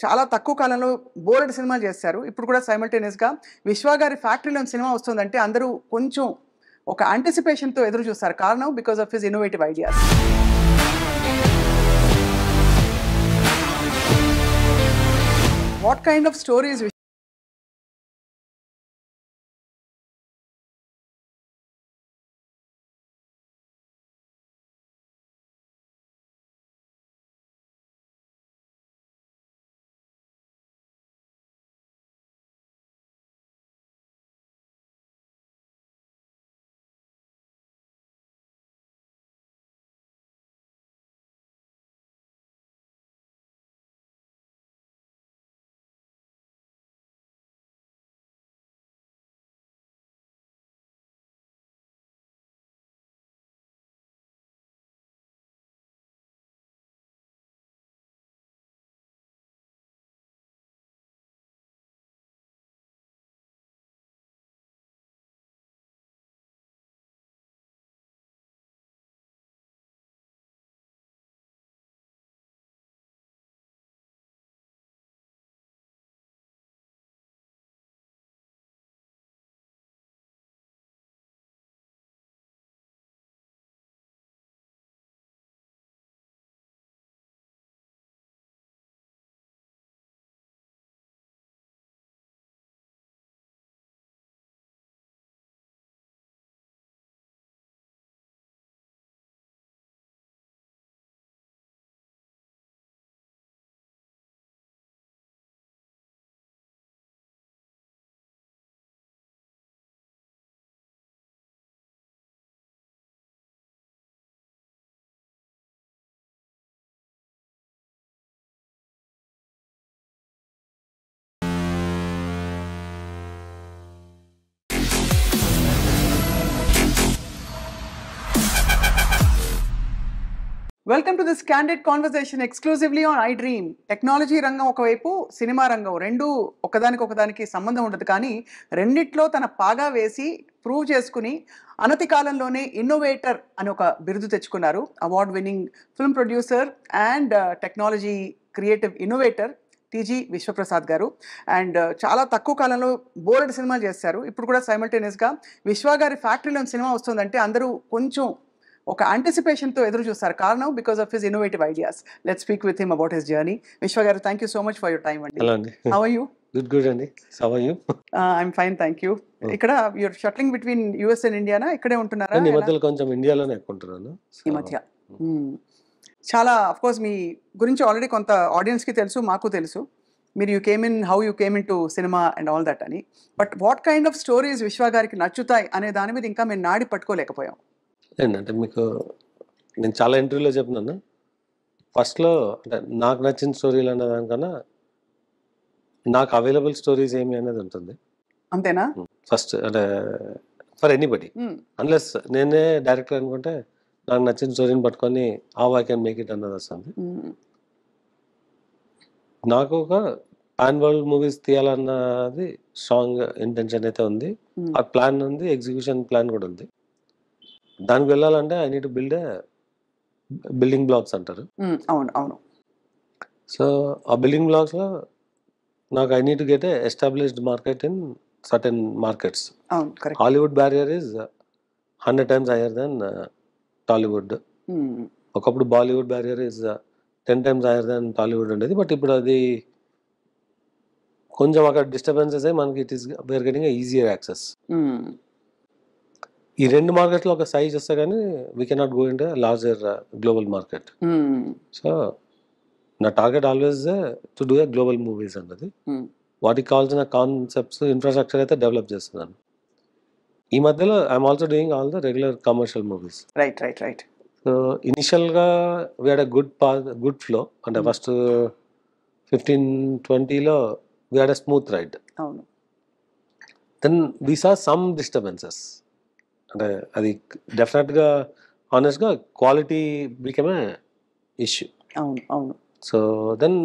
చాలా తక్కువ కాలంలో బోలెడు సినిమాలు చేశారు. ఇప్పుడు కూడా సైమల్టేనియస్‌గా 'విశ్వ' గారి ఫ్యాక్టరీలోని సినిమా వస్తుందంటే అందరూ కొంచెం ఒక యాంటిసిపేషన్‌తో ఎదురు చూస్తారు. కారణం because of his innovative ideas. What kind of stories welcome to this candid conversation exclusively on I dream. Technology రంగం ఒకవైపు, సినిమా రంగం రెండు ఒకదానికి సంబంధం ఉండదు. కానీ రెండిట్లో తన పాగా వేసి ప్రూవ్ చేసుకుని అనతి కాలంలోనే ఇన్నోవేటర్ అని ఒక బిరుదు తెచ్చుకున్నారు. Award winning film producer and technology creative innovator TG Vishwaprasad గారు. అండ్ చాలా తక్కువ కాలంలో బోలెడు సినిమాలు చేశారు. ఇప్పుడు కూడా సైమల్టేనియస్గా 'విశ్వ' గారి ఫ్యాక్టరీలోని సినిమా వస్తుందంటే అందరూ కొంచెం ఒక యాంటిసిపేషన్‌తో ఎదురు చూస్తారు. కారణం because of his innovative ideas. Let's speak with him about his journey. Vishwa గారు, thank you so much for your time అండి. హలో అండి. How are you? గుడ్ అండి. How are you? I'm fine, thank you. ఇక్కడ you're shuttling between US and ఇండియానా? ఇక్కడే ఉంటున్నారా? ఈ మధ్యలో కొంచెం ఇండియాలోనే ఎక్కువ ఉంటున్నాను. ఈ మధ్య చాలా ఆఫ్ కోర్స్ మీ గురించి ఆల్రెడీ కొంత ఆడియన్స్కి తెలుసు, మాకు తెలుసు. మీరు you came into cinema and all that అని. But what kind of stories Vishwa గారికి నచ్చుతాయి అనే దాని మీద ఇంకా మేము నాడి పట్టుకోలేకపోయాం. ఏంటంటే మీకు నేను చాలా ఇంటర్వ్యూలో చెప్పినాను. ఫస్ట్లో అంటే నాకు నచ్చిన స్టోరీలు అనే దానికన్నా నాకు అవైలబుల్ స్టోరీస్ ఏమి అనేది ఉంటుంది. అంతేనా? ఫస్ట్ అంటే ఫర్ ఎనీబడి, అన్లెస్ నేనే డైరెక్టర్ అనుకుంటే నాకు నచ్చిన స్టోరీని పట్టుకొని how I can make it అన్నది వస్తుంది. నాకు ఒక పాన్ వరల్డ్ మూవీస్ తీయాలన్నది స్ట్రాంగ్ ఇంటెన్షన్ అయితే ఉంది. ఆ ప్లాన్ ఉంది, ఎగ్జిక్యూషన్ ప్లాన్ కూడా ఉంది. దానికి వెళ్ళాలంటే I need to build building blocks అంటారు. అవును అవును. సో ఆ బిల్డింగ్ బ్లాక్స్లో నాకు I need to get a established market in certain markets. Hollywood barrier is 100 times higher than Tollywood. ఒకప్పుడు Bollywood barrier is 10 times higher than Tollywood ఉండేది. But ఇప్పుడు అది కొంచెం అక్కడ డిస్టర్బెన్సెస్ అయ్యి మనకి it is we're getting easier access. ఈ రెండు మార్కెట్లో ఒక సైజ్ వస్తే కానీ we cannot go in larger global market. So నా target always to do a global movies అన్నది. వాటికి కావాల్సిన కాన్సెప్ట్స్, ఇన్ఫ్రాస్ట్రక్చర్ అయితే డెవలప్ చేస్తున్నాను. ఈ మధ్యలో I'm also doing all the regular commercial movies. Right. So ఇనిషియల్గా we had a good flow. అంటే ఫస్ట్ 15-20లో we had a smooth ride. Then we saw some disturbances. అంటే అది డెఫినెట్గా ఆనెస్ట్గా క్వాలిటీ బికమ్ ఏ ఇష్యూ. అవును. So then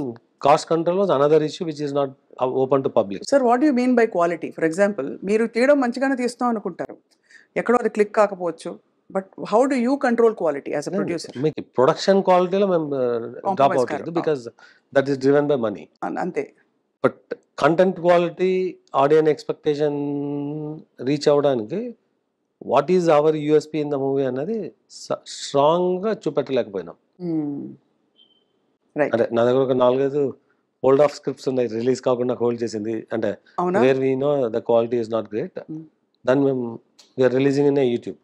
cost control was another issue which is not open to public. Sir, what you mean by quality? For example, మీరు తీయడం మంచిగానే తీస్తాం అనుకుంటారు, ఎక్కడో అది క్లిక్ కాకపోవచ్చు, but how do you control quality as a producer? మీకు production క్వాలిటీలో మేము డ్రాప్ కాంప్రమైజ్ అవుట్ లేదు, because that is driven by money. అంతే. But content quality, audience expectation reach అవ్వడానికి what is our USP in the movie అన్నది స్ట్రాంగ్గా చూపెట్టలేకపోయినాం. రైట్. అంటే నా దగ్గర ఒక 4-5 హోల్డ్ ఆఫ్ స్క్రిప్ట్స్ ఉన్నాయి, రిలీజ్ కాకుండా హోల్డ్ చేసింది. అంటే అవునా? Where we know the quality is not great, దాన్ని మేము we are releasing in YouTube.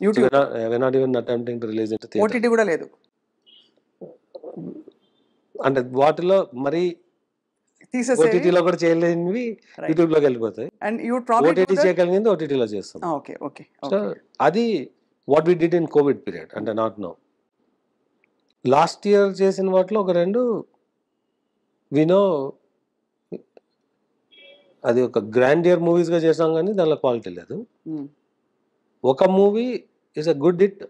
YouTube we're not even attempting to release it to theater. OTT కూడా లేదు. అంటే వాటిలో మరి తీసేసే ఓటీటీలో కూడా చేయలేనివి Right. యూట్యూబ్ లోకి వెళ్ళిపోతాయి. అండ్ యూ ప్రాబ్లీ ఓటీటీ చేయగలిగింది ఓటీటీలో చేస్తాం. ఓకే ఓకే సో అది what we did in COVID period, అంటే నాట్ నో. లాస్ట్ ఇయర్ చేసిన వాటిలో ఒక 2 వినో అది ఒక గ్రాండియర్ మూవీస్గా చేసాం, కానీ దానిలో క్వాలిటీ లేదు. ఒక movie is a good hit,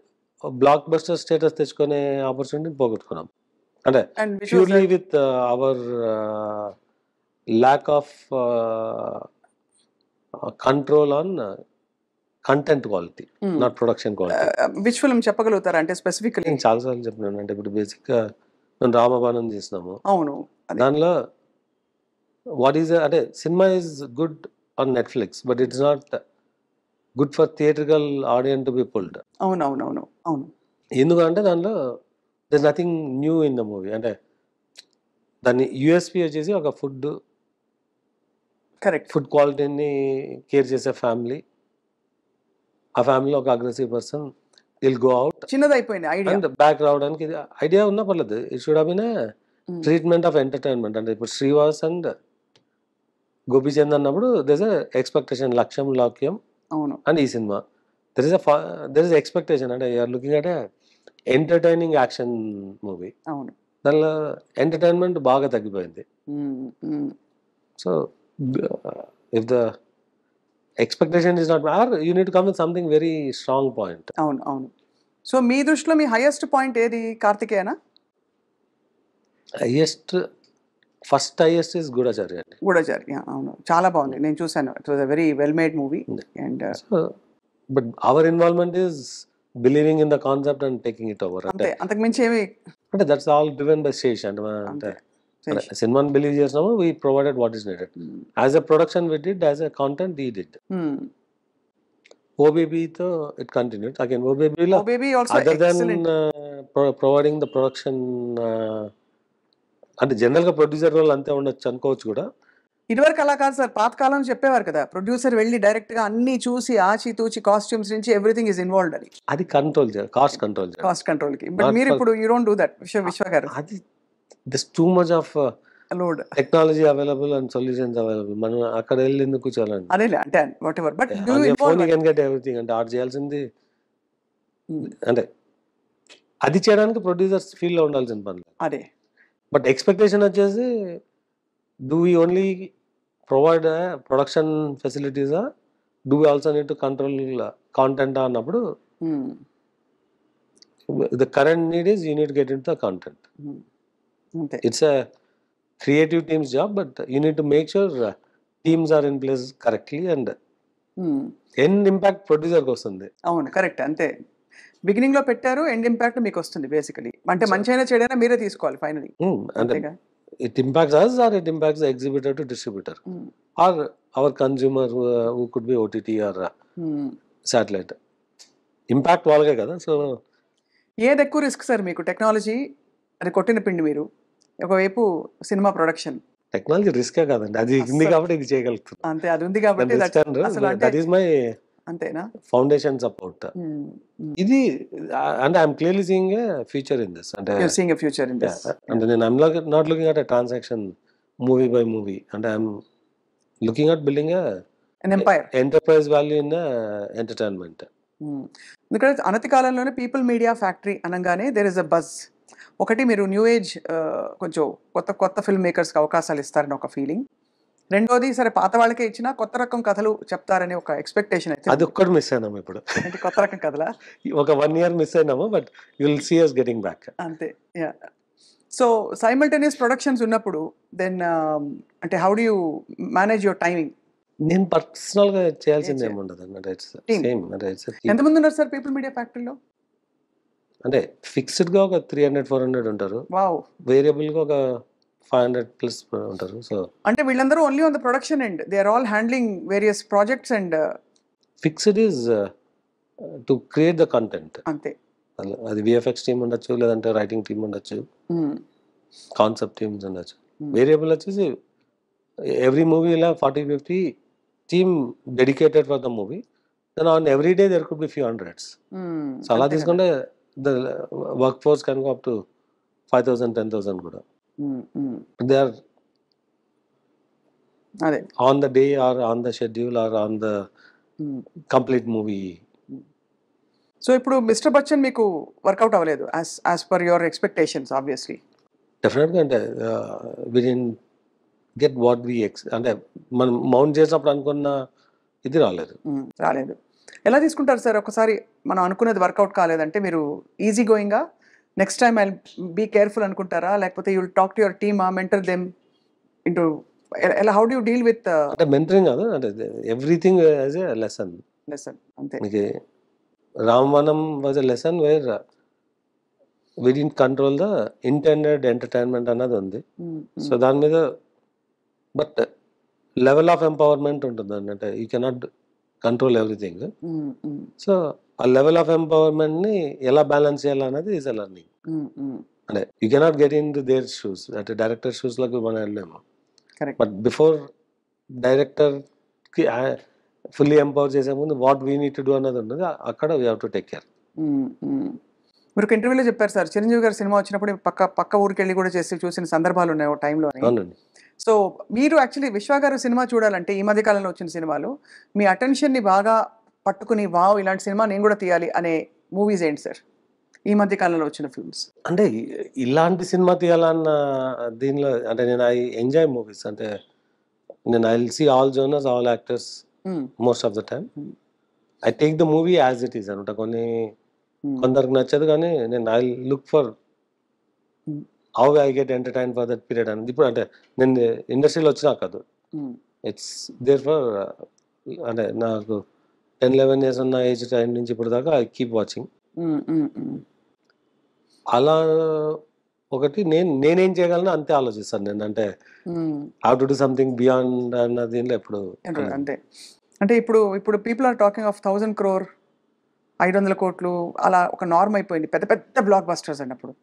block buster status తెచ్చుకునే ఆపర్చునిటీని పోగొట్టుకున్నాం. అంటే purely with our lack of control on content quality, not production quality. Which film చెప్పగలుగుతారా అంటే స్పెసిఫికలీ? నేను చాలాసార్లు చెప్పినాను. అంటే ఇప్పుడు బేసిక్గా మేము రామబాణం చేసినాము. అవును. దానిలో వాట్ ఈస్ అంటే cinema is good on Netflix, but it's not good for theatrical audience to be pulled. అవునవునవును అవును. ఎందుకంటే దానిలో there is nothing new in the movie. అంటే దాన్ని యూఎస్పీ వచ్చేసి ఒక కరెక్ట్. ఫుడ్ క్వాలిటీని కేర్ చేసే ఫ్యామిలీ, ఆ ఫ్యామిలీలో ఒక aggressive person will go out. చిన్నదైపోయింది ఐడియా. అండ్ బ్యాక్ రావడానికి ఇది ఐడియా ఉన్నా పర్లేదు, it should have been treatment of entertainment. అంటే ఇప్పుడు శ్రీవాస్ అండ్ గోపీచంద్ అన్నప్పుడు దర్ ఇస్ ఎక్స్పెక్టేషన్, లక్ష్యం లాక్యం. అవును. అండ్ ఈ సినిమా దర్ ఇస్ ఎక్స్పెక్టేషన్, అంటే you're looking at entertaining action movie. అవును. దానిలో ఎంటర్టైన్మెంట్ బాగా తగ్గిపోయింది. So if the expectation is not are you need to come with something very strong point. అవును అవును. సో మీ దృష్టిలో మీ హైయెస్ట్ పాయింట్ ఏది? కార్తికేయనా? ఫస్ట్ హైయెస్ట్ ఇస్ గూఢచారి అండి. గూఢచారి. అవును, చాలా బాగుంది, నేను చూసాను. It was a very well made movie. And but our involvement is believing in the concept and taking it over. అంతే, అంతకు మించి ఏమి. అంటే that's all driven by Sesh. అంటే సినిమాని బిలీవ్ చేసినాము, we provided what is needed. As a production we did, as a content we did. ఓబేబీతో it continued again. ఓబేబీలో other than providing the production, అంటే జనరల్గా ప్రొడ్యూసర్ రోల్ అంతే ఉండొచ్చు అనుకోవచ్చు కూడా. ఇదివరకు అలా కాదు సార్, పాతకాలం చెప్పేవారు కదా, ప్రొడ్యూసర్ వెళ్ళి డైరెక్ట్ గా అన్ని చూసి ఆచి తూచి కాస్ట్యూమ్స్ నుంచి ఎవ్రీథింగ్ ఇస్ ఇన్వాల్వ్డ్ అని. అది కంట్రోల్ చేయాలి, కాస్ట్ కంట్రోల్ కి. బట్ మీరు ఇప్పుడు యూ డోంట్ డూ దట్ విశ్వ గారు. అది this too much of load technology available and solutions available. మనం అక్కడ వెళ్ళి ఎందుకు కూర్చోాలండి? అదే అంటే what ever, but phone you can get everything. అంటే ఆర్ట్ చేయాల్సింది అంటే అది చేయడానికి ప్రొడ్యూసర్స్ ఫీల్డ్ లో ఉండాల్సిన పని. అదే. బట్ ఎక్స్పెక్టేషన్ వచ్చేసి do we only provide production ఫెసిలిటీసా, do we also need to control content అన్నప్పుడు the current need is you need get in the content. It's a creative teams job, but you need to make sure teams are in place correctly and end impact ప్రొడ్యూసర్కి వస్తుంది. అవును, correct. అంతే, beginning లో పెట్టారు, end impact మీకు వస్తుంది basically. అంటే మంచి అయినా చెడైనా మీరే తీసుకోవాలి finally. It impacts us or it impacts the exhibitor to distributor or our consumer who could be OTT or satellite. Impact వాళ్ళకే కదా. సో ఏది ఎక్కువ రిస్క్ సార్ మీకు? టెక్నాలజీ అది కొట్టిన పిండి మీరు, ఒకవైపు సినిమా ప్రొడక్షన్. టెక్నాలజీ రిస్కే కాదండి, అది ఉంది కాబట్టి ఇది చేయగలుగుతుంది. అంతే, అది ఉంది కాబట్టి దట్ ఈస్ మై అంతేనా ఫౌండేషన్ సపోర్ట్. ఇది అంటే I'm clearly seeing a future in this. అంటే అంటే నేను I'm not looking at a transaction movie by movie. అంటే I'm looking at building enterprise value in entertainment. ఎందుకంటే అనతి కాలంలోనే పీపుల్ మీడియా ఫ్యాక్టరీ అనగానే దేర్ ఇస్ అ బజ్. ఒకటి మీరు న్యూ ఏజ్ కొంచెం కొత్త ఫిల్మ్ మేకర్స్కి అవకాశాలు ఇస్తారని ఒక ఫీలింగ్. రెండోది సరే పాత వాళ్ళకే ఇచ్చినా కొత్త రకం కథలు చెప్తారని ఒక ఎక్స్పెక్టేషన్ అయితే. అది ఒక్కటి మిస్ అయినాము ఇప్పుడు. అంటే కొత్త రకం కథలా? ఒక 1 year మిస్ అయినాము, but you will see us getting back. అంతే. యా. సో సైమల్టేనియస్ ప్రొడక్షన్స్ ఉన్నప్పుడు దెన్ అంటే how do you manage your timing? నేను పర్సనల్గా చేయాల్సింది చేయాలి. ఏమి ఉండదు అన్నమాట. It's team. సేమ్ అంటే ఇట్స్ టీమ్. ఎంతమంది ఉన్నారు సార్ పీపుల్ మీడియా ఫ్యాక్టరీలో? అంటే ఫిక్స్డ్గా ఒక 300-400 ఉంటారు. వావ్! వేరియబుల్గా ఒక 500+ ఉంటారు. సో అంటే వీళ్ళందరూ only on the production end. They are all handling various projects and fixed is to create the content. అంతే. అది విఎఫ్ఎక్స్ టీమ్ ఉండొచ్చు, లేదంటే రైటింగ్ టీమ్ ఉండొచ్చు, కాన్సెప్ట్ టీమ్స్ ఉండొచ్చు. వేరియబుల్ వచ్చేసి ఎవ్రీ మూవీ ఇలా 40-50 team dedicated for the movie. Then on every day there could be few hundreds. So అలా తీసుకుంటే the work force can go up to 5,000, 10,000 కూడా. They are అదే on the day or on the schedule are on the complete movie. So ఇప్పుడు mister Bachchan మీకు work out అవ్వలేదు as per your expectations obviously. డెఫినెట్గా అంటే వి didn't get what we అంటే మనం mount చేసినప్పుడు అనుకున్న ఇది రాలేదు. రాలేదు. ఎలా తీసుకుంటారు సార్ ఒకసారి మనం అనుకున్నది వర్కౌట్ కాలేదంటే మీరు ఈజీ గోయింగా next time I be careful అనుకుంటారా, లేకపోతే you will talk to your team mentor them into ఎలా how do you deal with అంటే మెంటరింగ్ కాదు, అంటే everything as a lesson. Lesson అంతే. మీకు Ramabanam was a lesson where we didn't control the intended entertainment అన్నది ఉంది. సో దాని మీద బట్ లెవెల్ ఆఫ్ ఎంపవర్మెంట్ ఉంటుంది అంటే you cannot control everything. So ఆ లెవెల్ ఆఫ్ ఎంపవర్మెంట్ని ఎలా బ్యాలెన్స్ చేయాలన్నది ఈజ్ ఎ లర్నింగ్. అంటే you cannot get in to their shoes, అంటే డైరెక్టర్ షూస్లోకి మనం వెళ్ళలేము. బట్ బిఫోర్ డైరెక్టర్కి ఫుల్లీ ఎంపవర్ చేసే ముందు what we need to do అన్నది ఉంటుంది. అక్కడ we have to take care. మీరు ఒక ఇంటర్వ్యూలో చెప్పారు సార్, చిరంజీవి గారి సినిమా వచ్చినప్పుడు పక్క ఊరికి వెళ్ళి కూడా చేసి చూసిన సందర్భాలు ఉన్నాయి ఒక టైంలో. అవునండి. సో మీరు యాక్చువల్లీ విశ్వ గారు సినిమా చూడాలంటే ఈ మధ్య కాలంలో వచ్చిన సినిమాలు మీ అటెన్షన్ని బాగా పట్టుకుని వావ్ ఇలాంటి సినిమా నేను కూడా తీయాలి అనే మూవీస్ ఏంటి సార్ ఈ మధ్య కాలంలో వచ్చిన ఫిల్మ్స్? అంటే ఇలాంటి సినిమా తీయాలన్న దీనిలో అంటే నేను ఐ ఎంజాయ్ మూవీస్. అంటే నేను I will see all genres, all actors most of the time. I take the movie as it is అనమాట. కొందరికి నచ్చదు, కానీ నేను I look for how I get entertain for that period అనేది. ఇప్పుడు అంటే నేను ఇండస్ట్రీలో వచ్చినా కాదు, ఇట్స్ దేర్ ఫర్ అంటే నాకు 10-11 years ఉన్న ఏజ్ టైం నుంచి ఇప్పుడు దాకా ఐ కీప్ వాచింగ్. అలా ఒకటి నేనేం చేయగలను అంతే ఆలోచిస్తాను నేను. అంటే how to do something beyond అన్న దీనిలో ఎప్పుడు అంతే. అంటే ఇప్పుడు people are talking of 1,000 crore 500 కోట్లు అలా ఒక నార్మ్ అయిపోయింది, పెద్ద పెద్ద బ్లాక్ బస్టర్స్ అన్నప్పుడు.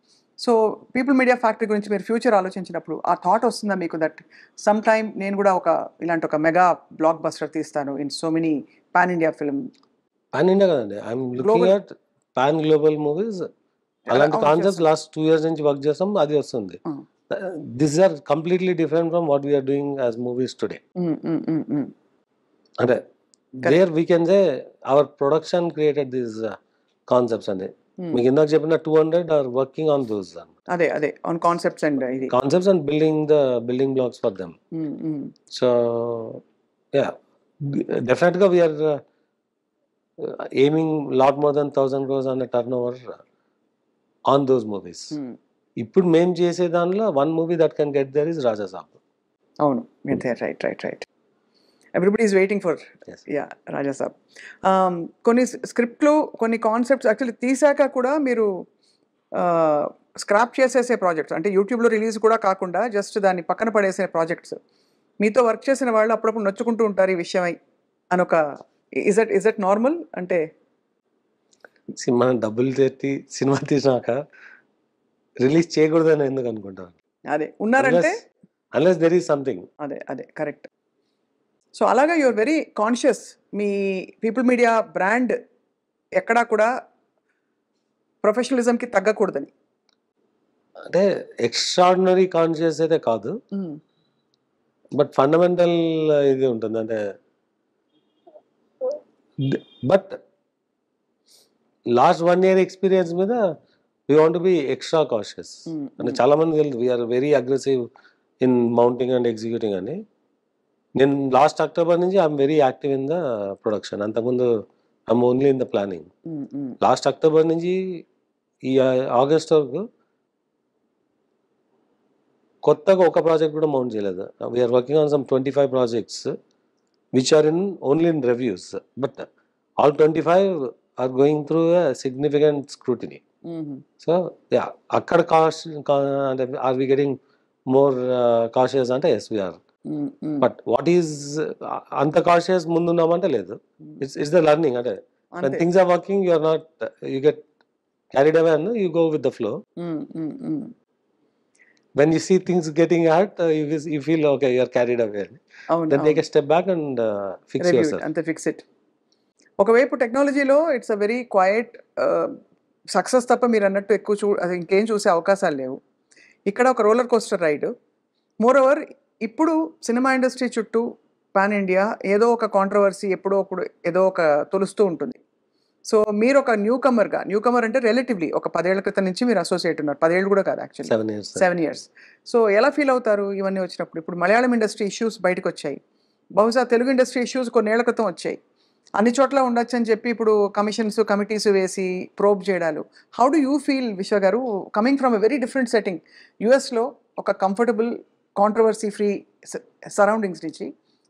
సో పీపుల్ మీడియా ఫ్యాక్టరీ గురించి మీరు ఫ్యూచర్ ఆలోచించినప్పుడు ఆ థాట్ వస్తుందా మీకు, దట్ సమ్ టైమ్ నేను కూడా ఇలాంటి ఒక మెగా బ్లాక్ బస్టర్ తీస్తాను in so many pan India film? Pan India కదండి, I'm looking at pan global movies. అలాంటి కాన్సెప్ట్స్ లాస్ట్ 2 years నుంచి వర్క్ చేస్తాం, అది వస్తుంది. This are completely different from what we're doing as movies today. అంటే there we can say our production created these concepts అండి. మీకు ఇందాక చెప్పిన 200 ఆర్ వర్కింగ్ ఆన్ దోస్. అదే on concepts and building blocks for them. So yeah, డెఫినెట్గా we are aiming lot more than 1,000 crores on a turnover on those movies. ఇప్పుడు మేము చేసే దానిలో one movie that can get there is Raja Saab. అవును, right. Everybody is waiting for Raja Saab. కొన్ని స్క్రిప్ట్లు, కొన్ని concepts actually తీసాక కూడా మీరు స్క్రాప్ చేసేసే ప్రాజెక్ట్స్, అంటే యూట్యూబ్లో రిలీజ్ కూడా కాకుండా జస్ట్ దాన్ని పక్కన పడేసే ప్రాజెక్ట్స్ మీతో వర్క్ చేసిన వాళ్ళు అప్పుడప్పుడు నొచ్చుకుంటూ ఉంటారు ఈ విషయమై అని ఒక ఇజ్ దట్ నార్మల్? అంటే మనం డబ్బులు తెట్టి సినిమా తీసినాక రిలీజ్ చేయకూడదని ఎందుకు అనుకుంటాను? అదే ఉన్నారంటే అన్లెస్ దెర్ ఈస్ సంథింగ్. అదే కరెక్ట్. సో అలాగా యూఆర్ వెరీ కాన్షియస్ మీ పీపుల్ మీడియా బ్రాండ్ ఎక్కడా కూడా ప్రొఫెషనలిజంకి తగ్గకూడదని. అంటే ఎక్స్ట్రాడినరీ కాన్షియస్ అయితే కాదు, బట్ ఫండమెంటల్ ఇది ఉంటుంది. అంటే బట్ లాస్ట్ 1 year ఎక్స్పీరియన్స్ మీద we want be extra cautious. అంటే చాలా మంది తెలుసు we're very aggressive in mounting and executing అని. నేను లాస్ట్ October నుంచి I'm very active in the production. అంతకుముందు I'm only in the planning. Last October నుంచి ఈ ఆగస్ట్ వరకు కొత్తగా ఒక ప్రాజెక్ట్ కూడా మౌంట్ చేయలేదు. We're working on some 25 projects. which are in only in reviews, but all 25 are going through a significant scrutiny. So yeah, akkada cost, are we getting more cautious ante? Yes, we are. But what is anta cautious mundunnamante ledu. It's the learning ante. When things are working, you are not, you get carried away and you go with the flow. When you see things getting hard, you feel okay, you are carried away. Then take a step back and fix yourself. అంతే fix it. ఒకవైపు టెక్నాలజీలో it's a very quite success తప్ప మీరు అన్నట్టు ఎక్కువ అది ఇంకేం చూసే అవకాశాలు లేవు. ఇక్కడ ఒక roller coaster ride. Moreover ఇప్పుడు సినిమా ఇండస్ట్రీ చుట్టూ పాన్ ఇండియా ఏదో ఒక కాంట్రవర్సీ ఎప్పుడో ఒకడు ఏదో ఒక తొలుస్తూ ఉంటుంది. సో మీరు ఒక న్యూ కమర్ అంటే రిలేటివ్లీ ఒక 10 ఏళ్ల క్రితం నుంచి మీరు అసోసియేట్ ఉన్నారు. 10 ఏళ్ళు కూడా కాదు యాక్చువల్లీ, 7 years. సో ఎలా ఫీల్ అవుతారు ఇవన్నీ వచ్చినప్పుడు? ఇప్పుడు మలయాళం ఇండస్ట్రీ ఇష్యూస్ బయటకు వచ్చాయి, బహుశా తెలుగు ఇండస్ట్రీ ఇష్యూస్ కొన్నేళ్ల క్రితం వచ్చాయి. అన్ని చోట్ల ఉండొచ్చు అని చెప్పి ఇప్పుడు కమిటీస్ వేసి ప్రోబ్ చేయడాలు. హౌ డు యూ ఫీల్ విశ్వ గారు, coming from a very different setting, యుఎస్లో ఒక కంఫర్టబుల్ కాంట్రవర్సీ ఫ్రీ సరౌండింగ్స్ నుంచి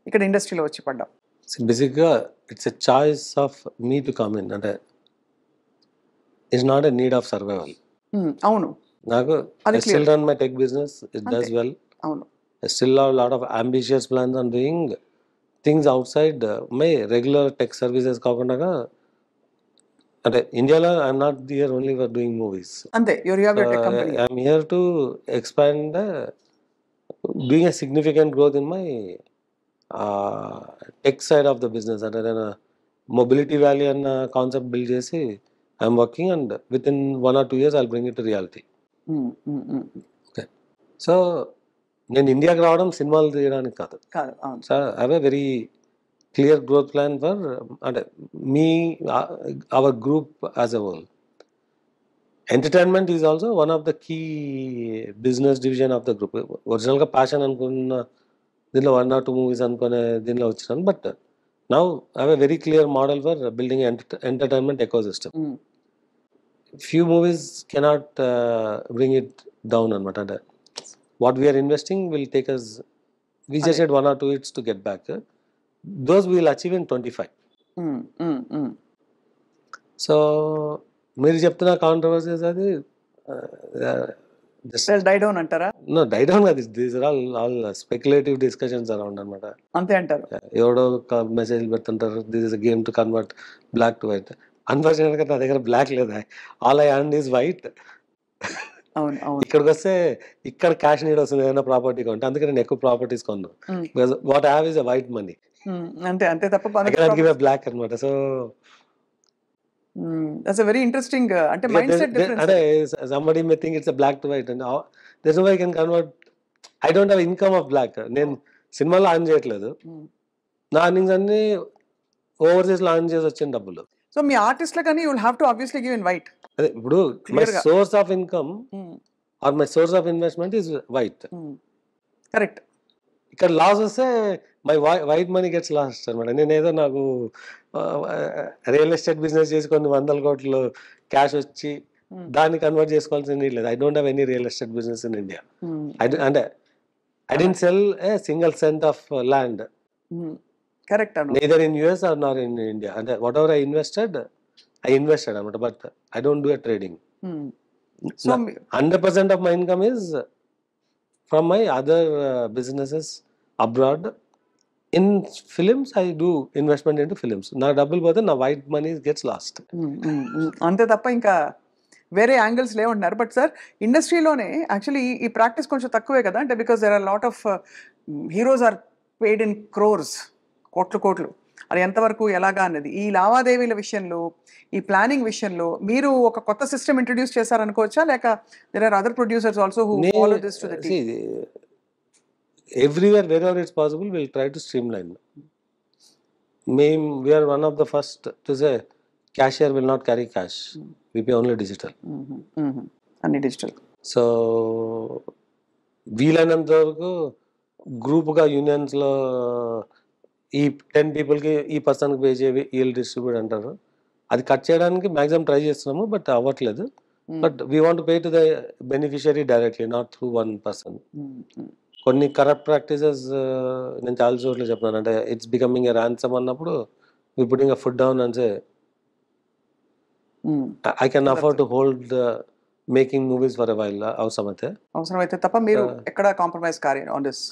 ఇక్కడ ఇండస్ట్రీలో వచ్చి పడ్డాం? బేసిక్గా it's a choice of me to come in, అంటే it's not a need of survival. అవును, నాకు still run my tech business, it does well. అవును, still have lot of ambitious plans on doing things outside my regular tech services కాకుండా. అంటే ఇండియాలో I'm not here only for doing movies. అంతే, I'm here to expand, doing a significant growth in my tech side of the business. అంటే నేను mobility valley అన్న concept build చేసి I'm working, and with in 1 or 2 years I'll bring it to reality. Okay, so నేను ఇండియాకి రావడం సినిమాలు తీయడానికి కాదు. So I have a very clear growth plan for, అంటే మీ our group as a whole. Entertainment is also one of the key business division of the group. ఒరిజినల్గా passion అనుకున్న దీనిలో 1 or 2 movies అనుకునే దీనిలో వచ్చినాను. But now I have a very clear model for building entertainment ecosystem. Few movies cannot bring it down అనమాట. అంటే what we are investing will take us, we just had 1 or 2 hits to get back. Those we will achieve in 25. So మీరు చెప్తున్న controversies అది die down అంటారా? No, die down కాదు. These are all speculative discussions around అనమాట. అంతే అంటారు. ఎవడో message పెడుతుంటారు, this is a game to convert black to white. అన్ఫార్చునేట్గా నా దగ్గర బ్లాక్ లేదా, all I earn is white. ఇక్కడికి వస్తే ఇక్కడ క్యాష్ నీడ్ వస్తుంది ఏదైనా ప్రాపర్టీ కొంటే, అందుకే నేను ఎక్కువ ప్రాపర్టీస్ కొన్నాను. Because what I have is a white money, అంతే తప్ప బ్లాక్ అనమాట. So that's a very interesting అంటే mindset difference. అంటే somebody may think it's a black to white, and there's no way I can convert. I don't have income of black. నేను సినిమాలో on చేయట్లేదు, నా earnings అన్ని overseas లో on చేసి వచ్చిన డబ్బులు. సో మీ ఆర్టిస్ట్ల కానీ you will have to obviously give in white. అదే ఇప్పుడు my source of income or my source of investment is white. Correct. ఇక్కడ లాస్ వస్తే my white money gets last అనమాట. నేనేదో నాకు రియల్ ఎస్టేట్ బిజినెస్ చేసి కొన్ని 100 కోట్లు క్యాష్ వచ్చి దాన్ని కన్వర్ట్ చేసుకోవాల్సిన నీడ్ లేదు. I don't have any real estate business in India. అంటే I don't sell a single cent of land. Correct. neither in US or nor in India. And whatever I invested అనమాట. But I don't do a trading. So 100% of my income is from my other businesses abroad. In films, I do investment into films. నా డబ్బులు పోతే నా white money gets last. అంతే తప్ప ఇంకా వేరే angles లేవంటున్నారు. బట్ సార్, ఇండస్ట్రీలోనే యాక్చువల్లీ ఈ ప్రాక్టీస్ కొంచెం తక్కువే కదా. అంటే because there are lot of heroes are paid in crores, కోట్లు. అది ఎంతవరకు ఎలాగా అన్నది ఈ లావాదేవీల విషయంలో, ఈ ప్లానింగ్ విషయంలో మీరు ఒక కొత్త సిస్టమ్ ఇంట్రడ్యూస్ చేశారనుకోవచ్చా, లేక there are other producers also who follow this to the tee? Everywhere wherever it's possible we'll try to streamline. We are one of the first to say cashier will not carry cash. We pay only digital. Only digital. So వీలైనంత వరకు గ్రూప్గా యూనియన్స్లో ఈ 10 పీపుల్కి ఈ పర్సన్కి pay చేయి వీళ్ళు distribute అంటారు. అది కట్ చేయడానికి మ్యాక్సిమం ట్రై చేస్తున్నాము, బట్ అవ్వట్లేదు. But we want pay to the beneficiary directly, not through one person. కొన్ని కరప్ట్ ప్రాక్టీసెస్ నేను చాలా చోట్ల చెప్పినాను. అంటే ఇట్స్ బికమింగ్ ఎ ర్యాన్సమ్ అన్నప్పుడు we putting a foot down and say I can afford to hold making movies for a while అవసరమైతే తప్ప మీరు ఎక్కడ కాంప్రమైజ్ కారు ఆన్ దిస్.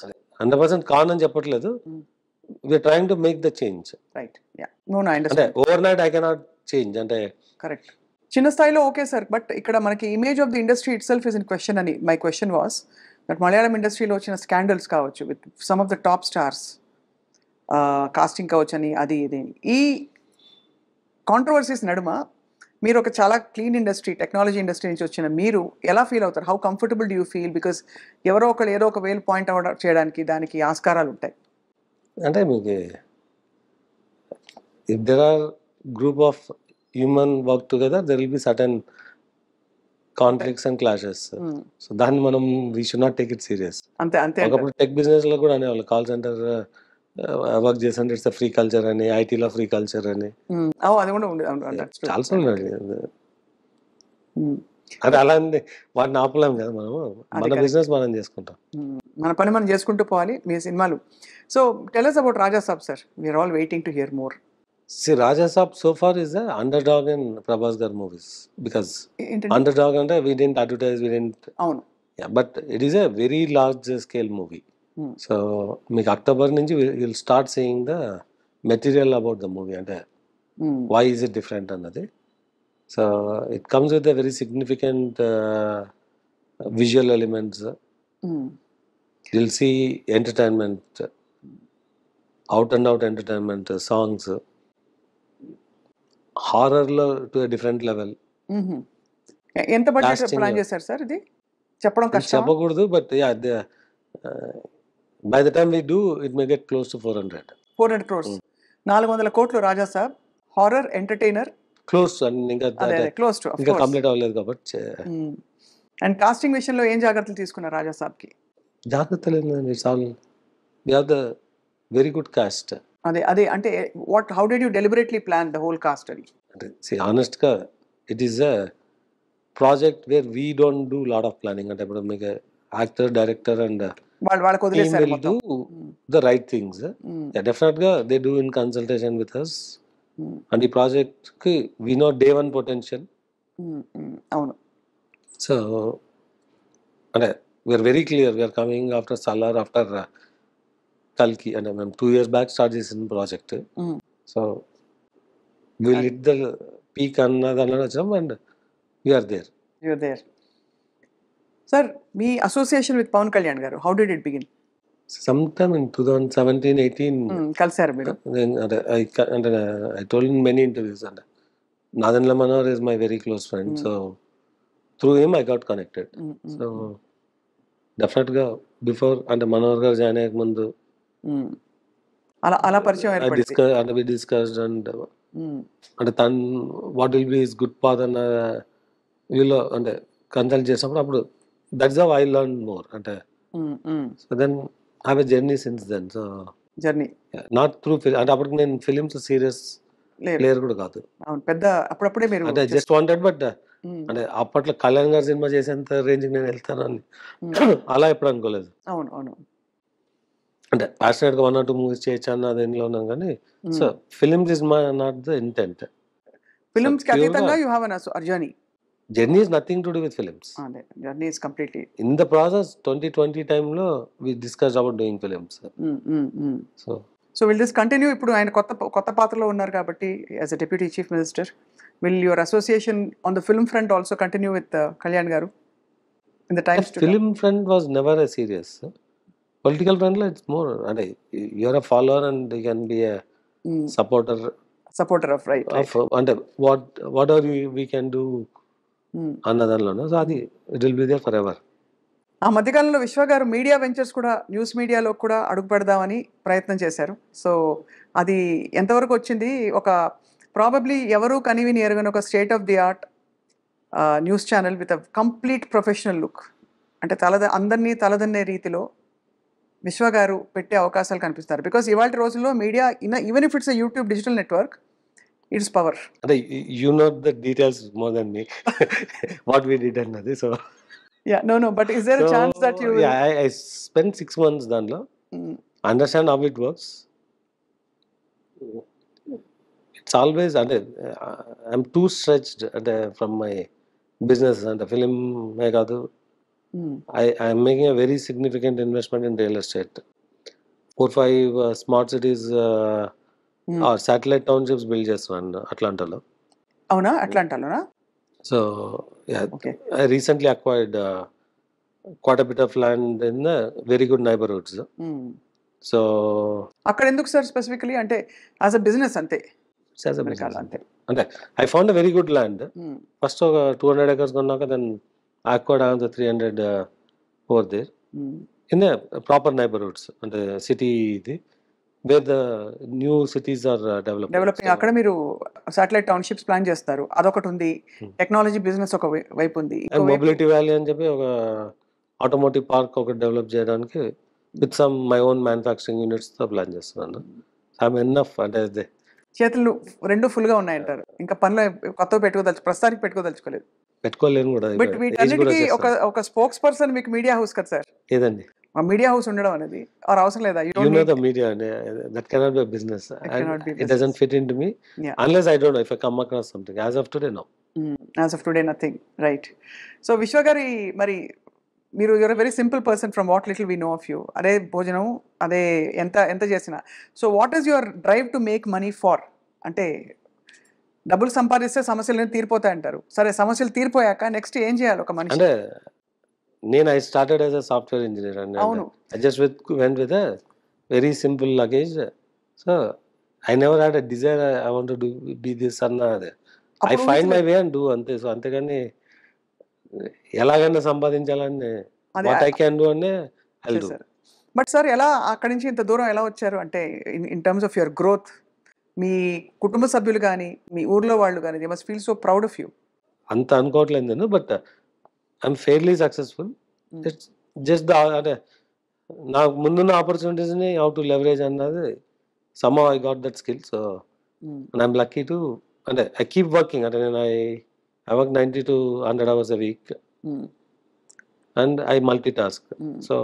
100% కానని చెప్పట్లేదు. We're trying to make the change. Right. Yeah. No I అంటే understand. Overnight I cannot change. అంటే correct. చిన్న స్థాయిలో ఓకే సార్, బట్ ఇక్కడ మనకి image of the industry itself is in question అని my question was that Malayalam ఇండస్ట్రీలో వచ్చిన scandals కావచ్చు with some of the top stars, casting కావచ్చు అని అది ఇది, ఈ కాంట్రవర్సీస్ నడుమ మీరు ఒక చాలా క్లీన్ ఇండస్ట్రీ, టెక్నాలజీ ఇండస్ట్రీ నుంచి వచ్చిన మీరు ఎలా ఫీల్ అవుతారు? How comfortable do you feel? Because ఎవరో ఒకరు ఏదో ఒక వేలు పాయింట్ అవుట్ చేయడానికి దానికి ఆస్కారాలు ఉంటాయి. అంటే మీకు if there are group of human work together there will be certain conflicts and clashes. So దాన్ని మనం we should not take it serious. అంతే అంతే. ఒకప్పుడు టెక్ బిజినెస్ లో కూడా అనేవాళ్ళు కాల్ సెంటర్ వర్క్ చేస్తుంటే ఇట్స్ ఫ్రీ కల్చర్ అని, ఐటీలో ఫ్రీ కల్చర్ అని అది కూడా చాలా సార్లు. అదే అలా అండి, వాటిని ఆపలేం కదా మనము. మన బిజినెస్ మనం చేసుకుంటాం, మన పని మనం చేసుకుంటూ పోవాలి. మీ సినిమాలు. So tell us about Raja Saab, sir. We are all waiting to hear more. See, Raja Saab so far is the underdog in Prabhas Gar movies because underdog ante we didn't advertise, we didn't. Avunu. Yeah, but it is a very large scale movie. So మీకు October నుంచి you'll start seeing the material about the movie అంటే why is it different అన్నది. So it comes with a very significant visual elements. You'll see entertainment, out and out entertainment, songs, horror లో to a different level. ఎంత budget plan చేశారు sir? ఇది చెప్పడం కష్టం, చెప్పకూడదు, but by the time we do it may get close to 400 crores. 400 కోట్లు రాజా సాబ్ horror entertainer. Close ఇంకా close to ఇంకా కంప్లీట్ అవ్వలేదు కాబట్టి. అండ్ కాస్టింగ్ విషయంలో ఏం జాగ్రత్తలు తీసుకున్నారు రాజా సాబ్ కి? జాగ్రత్తలు ఏంటండి, it's all we have the very good cast. అదే అంటే how did you deliberately plan the whole cast అని? అంటే ఆనెస్ట్ గా it is a project where we don't do lot of planning. అంటే ఇప్పుడు మీకు యాక్టర్, డైరెక్టర్ అండ్ వాళ్ళకి వదిలేసారు మొత్తం. The right things. Yeah, definitely they do in consultation with us. And the project ki we know day one potential. అవును. So and we are very clear we are coming after Salar, after Kalki, and I mean 2 years back start this project. So we'll hit the peak annadana and we are there. You are there. Sir, మీ association with Pavan Kalyan garu, how did it begin? Sometime in 2017-18 కలిసారు మీరు? I told in many interviews and Nadanla Manohar is my very close friend. So through him I got connected. So definitely before and Manohar garu join ayak mundu అలా పరిచయం ఏర్పడింది. we discussed and tan what will be his good path and వీళ్ళు అంటే consult చేసినప్పుడు అప్పుడు that's how I learn more. అంటే so then have a journey since then. So journey not through అంటే అప్పటికి నేను ఫిలిమ్స్ సీరియస్ ప్లేయర్ కూడా కాదు. పెద్ద అప్పుడప్పుడే మీరు అంటే జస్ట్ వాంటెడ్, బట్ అంటే అప్పట్లో కళ్యాణ్ గారు సినిమా చేసేంత రేంజ్కి నేను వెళ్తాను అని అలా ఎప్పుడు అనుకోలేదు. అవును అవును. అంటే ప్యాషనెట్ గా 1 or 2 మూవీస్ చేయొచ్చు అన్న దేనిలో ఉన్నాం కానీ so films is not the intent. Films కి అతీతంగా you have a journey. Journey is nothing to do with films. Journey is completely in the process. 2020 time lo we discussed about doing films. So will this continue? Ippudu ayana kotta patralo unnaru kabatti as a deputy chief minister, will your association on the film front also continue with Kalyan garu in the times to come? Film front was never a serious. Political front lo it's more and you are a follower and you can be a supporter of right and whatever we can do అన్నదానిలోనూ. So అది it will be there forever. ఆ మధ్యకాలంలో విశ్వ గారు media ventures కూడా, news మీడియాలో కూడా అడుగు పెడదామని ప్రయత్నం చేశారు. సో అది ఎంతవరకు వచ్చింది? ఒక ప్రాబబ్లీ ఎవరు కనివిని ఎరగని ఒక state of the art news channel with a complete professional look, అంటే అందరినీ తలదన్నే రీతిలో విశ్వ గారు పెట్టే అవకాశాలు కనిపిస్తారు. బికాస్ ఇవాళ రోజుల్లో media even if it's a YouTube digital network, it's power. అంటే you know the details more than me what we did అన్నది. So Yeah, no, but is there a chance that you will? Yeah, I spent 6 months దాంట్లో. Mm, Understand how it works. It's always అంటే I'm too stretched అంటే from my business అంటే film కాదు. mm, I'm making a very significant investment in real estate. 4-5 smart cities mm. Satellite townships build చేస్తున్నాను అట్లాంటాలో. అవునా, అట్లాంటాలోనా? So yeah, Okay. I recently acquired quite a bit of land in very good neighborhoods. Mm. So అక్కడ ఎందుకు sir specifically? అంటే as a business అంతే, it's as a అమెరికాలో business. అంతే. అంటే I found a very good land. Mm, First ఒక 200 acres కొన్నాక then I acquired another 300 over there mm. in the proper neighborhoods అంటే city ఇది where the new cities are developing. Developing అక్కడ మీరు satellite townships plan చేస్తారు, అదొకటి ఉంది. Technology business ఒక వైపు ఉంది, అండ్ ఇంకో వైపు మొబిలిటీ వ్యాలీ అని చెప్పి ఒక ఆటోమోటివ్ పార్క్ ఒకటి డెవలప్ చేయడానికి with some my own manufacturing యూనిట్స్తో ప్లాన్ చేస్తున్నాను. ఐఎమ్ ఎన్నఫ్ అంటే అదే చేతులు రెండు ఫుల్ గా ఉన్నాయంటారు. ఇంకా పనిలో కొత్తగా ప్రస్తుతానికి పెట్టుకోదలుచుకోలేదు. పెట్టుకోలేను కూడా. బట్ ఏజ్ కూడా వీటన్నిటికీ వచ్చేస్తాను. ఒక స్పోక్స్ పర్సన్ మీకు మీడియా హౌస్ కదా సార్? ఏదండి ఆ మీడియా హౌస్ ఉండడం అనేది ఆర్ అవసరం లేదా? You know the media that cannot be business cannot be it doesn't fit in to me Yeah. Unless I don't know if I come across something as of today no. As of today nothing, right. So Vishwa గారి, మరి మీరు you're very simple person from what little we know of you. అదే భోజనం, అదే ఎంత ఎంత చేసినా. So what is your drive to make money far? అంటే డబ్బులు సంపాదిస్తే సమస్యలు తీరిపోతాయి అంటారు. సరే, సమస్యలు తీరిపోయాక నెక్స్ట్ ఏం చేయాలి ఒక మనిషి? అంటే నేను I started as a software engineer అండి. అవును. I just went with a very simple luggage. So I never had a desire I want to be this అన్న అదే I find my way and do అంతే. So అంతేగాని ఎలాగైనా సంపాదించాలని అదే what I can do అనే I do. Sir. But sir, ఎలా అక్కడి నుంచి ఇంత దూరం ఎలా వచ్చారు? అంటే in terms of your growth, మీ కుటుంబ సభ్యులు కానీ, మీ ఊర్లో వాళ్ళు కానీ, they must feel so proud of you. అంత అనుకోవట్లేదు నేను, but I'm fairly successful. It's just అంటే నాకు ముందున్న ఆపర్చునిటీస్ని హౌ టు లెవరేజ్ అన్నది somehow I got that skill. So and I'm lucky to అంటే I keep working. అంటే నేను I work 90 to 100 hours a week and I multitask. So